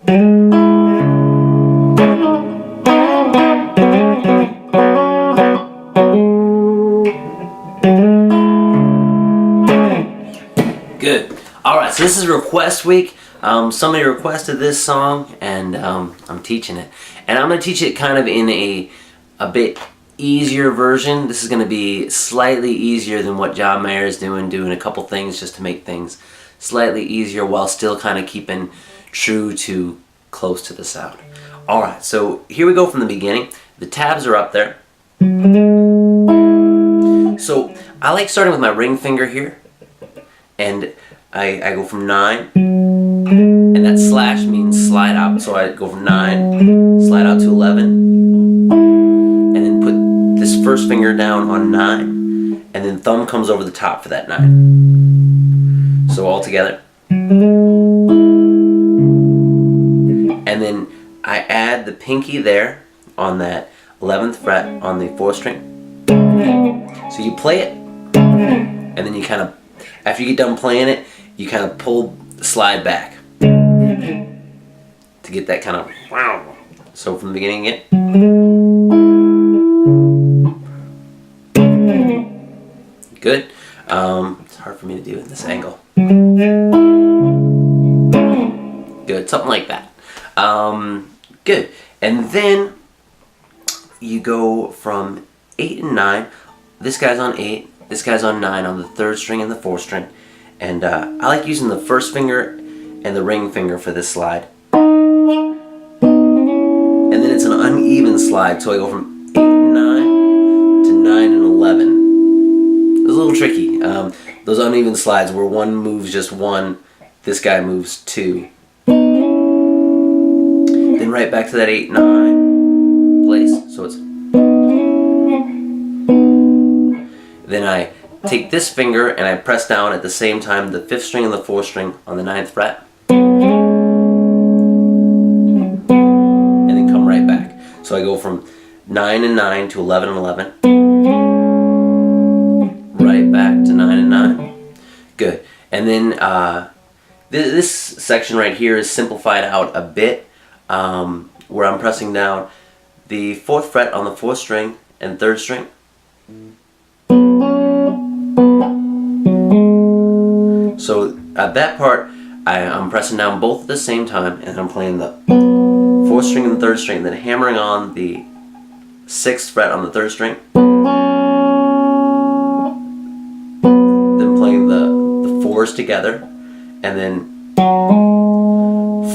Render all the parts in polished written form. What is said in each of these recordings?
Good. Alright, so this is request week. Somebody requested this song, and I'm teaching it. And I'm going to teach it kind of in a bit easier version. This is going to be slightly easier than what John Mayer is doing a couple things just to make things slightly easier while still kind of keeping true to close to the sound. Alright, so here we go from the beginning. The tabs are up there. So I like starting with my ring finger here. And I go from 9, and that slash means slide out, so I go from 9, slide out to 11, and then put this first finger down on 9, and then thumb comes over the top for that 9. So all together. And then I add the pinky there on that 11th fret on the 4th string. So you play it, and then you kind of, after you get done playing it, you kind of pull the slide back to get that kind of wow. So from the beginning again. Good. It's hard for me to do in this angle. Good. Something like that. Good. And then you go from 8 and 9. This guy's on 8. This guy's on 9 on the 3rd string and the 4th string. And I like using the first finger and the ring finger for this slide. And then it's an uneven slide, so I go from 8 and 9 to 9 and 11. It's a little tricky. Those uneven slides where one moves just 1, this guy moves 2. Then right back to that 8, 9 place. So it's. Then I take this finger and I press down at the same time the 5th string and the 4th string on the 9th fret. And then come right back. So I go from 9 and 9 to 11 and 11. Right back to 9 and 9. Good. And then this section right here is simplified out a bit, where I'm pressing down the 4th fret on the 4th string and 3rd string. So at that part, I'm pressing down both at the same time, and I'm playing the 4th string and the 3rd string, then hammering on the 6th fret on the 3rd string, then playing the 4s together, and then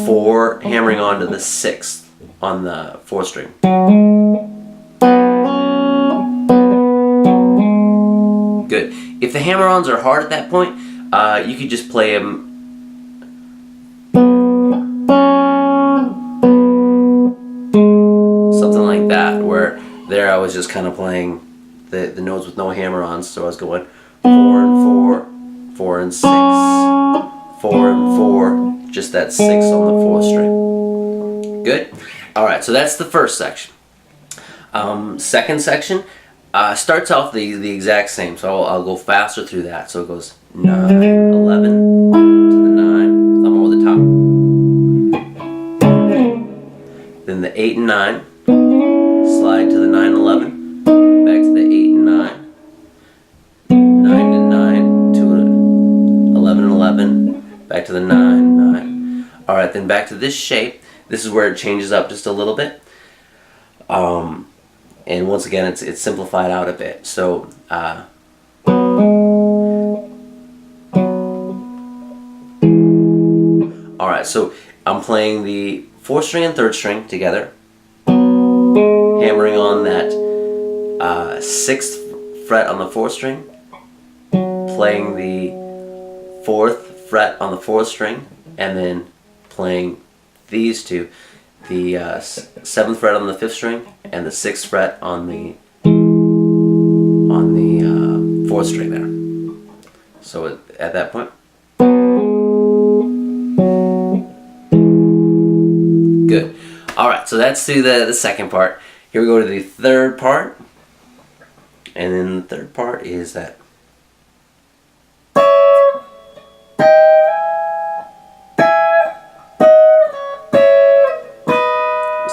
4 hammering onto the 6th on the 4th string. Good. If the hammer-ons are hard at that point, you could just play them something like that, where there I was just kind of playing the notes with no hammer-ons, so I was going 4 and 4, 4 and 6, 4 and 4, just that 6 on the 4th string. Good? Alright, so that's the first section. Second section starts off the exact same, so I'll go faster through that. So it goes 9, 11 to the 9, thumb over the top. Then the 8 and 9, slide to the 9 and 11, back to the 8 and 9, 9 and 9 to 11 and 11, back to the 9, 9. Alright, then back to this shape. This is where it changes up just a little bit. And once again, it's simplified out a bit. So, alright, so I'm playing the 4th string and 3rd string together, hammering on that 6th fret on the 4th string, playing the 4th fret on the 4th string, and then playing these two. The 7th fret on the 5th string and the 6th fret on the 4th string there. So at that point, good. All right, so that's through the second part. Here we go to the third part, and then the third part is that.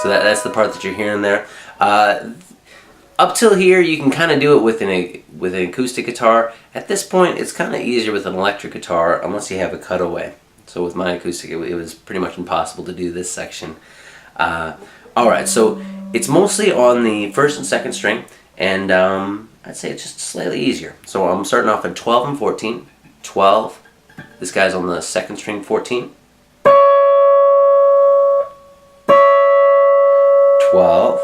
So that's the part that you're hearing there. Up till here, you can kind of do it with an acoustic guitar. At this point, it's kind of easier with an electric guitar, unless you have a cutaway. So with my acoustic, it was pretty much impossible to do this section. Alright, so it's mostly on the first and second string, and I'd say it's just slightly easier. So I'm starting off at 12 and 14. 12, this guy's on the second string, 14. 12,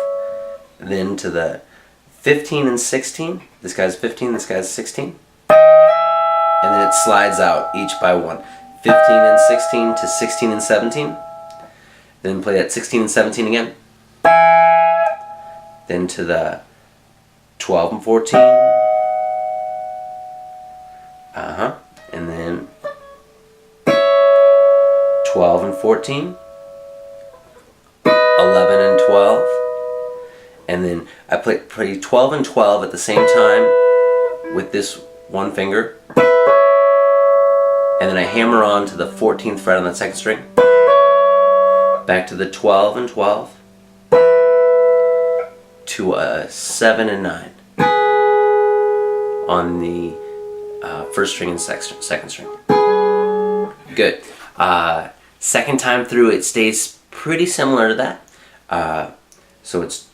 then to the 15 and 16. This guy's 15, this guy's 16. And then it slides out each by one. 15 and 16 to 16 and 17. Then play that 16 and 17 again. Then to the 12 and 14. And then 12 and 14. 11 and 12. And then I play 12 and 12 at the same time with this one finger. And then I hammer on to the 14th fret on that second string. Back to the 12 and 12. To a 7 and 9 on the first string and second string. Good. Second time through, it stays pretty similar to that. So it's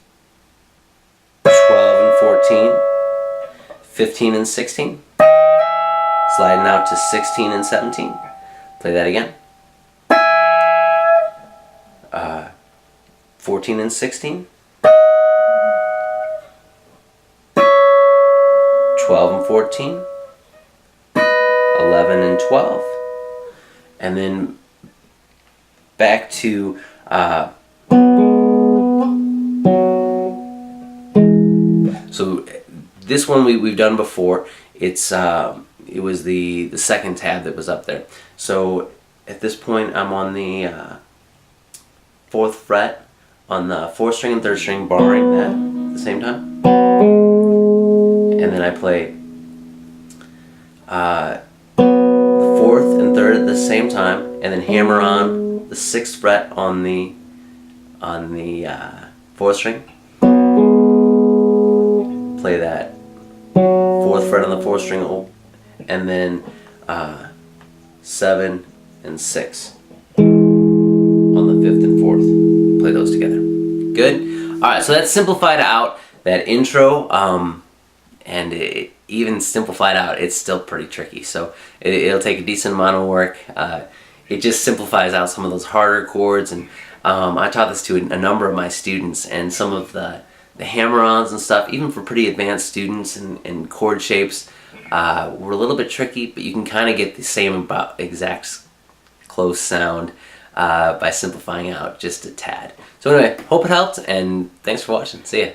12 and 14, 15 and 16, sliding out to 16 and 17. Play that again. 14 and 16, 12 and 14, 11 and 12, and then back to so this one we've done before. It was the second tab that was up there. So at this point I'm on the 4th fret on the 4th string and 3rd string, barring that at the same time. And then I play the 4th and 3rd at the same time, and then hammer on the 6th fret on the 4th string. Play that 4th fret on the 4th string, and then 7 and 6 on the 5th and 4th. Play those together. Good? Alright, so that's simplified out, that intro, and even simplified out, it's still pretty tricky. So it'll take a decent amount of work. It just simplifies out some of those harder chords, and I taught this to a number of my students, and some of the hammer-ons and stuff, even for pretty advanced students and chord shapes, were a little bit tricky, but you can kind of get the same about exact close sound by simplifying out just a tad. So anyway, hope it helped, and thanks for watching. See ya.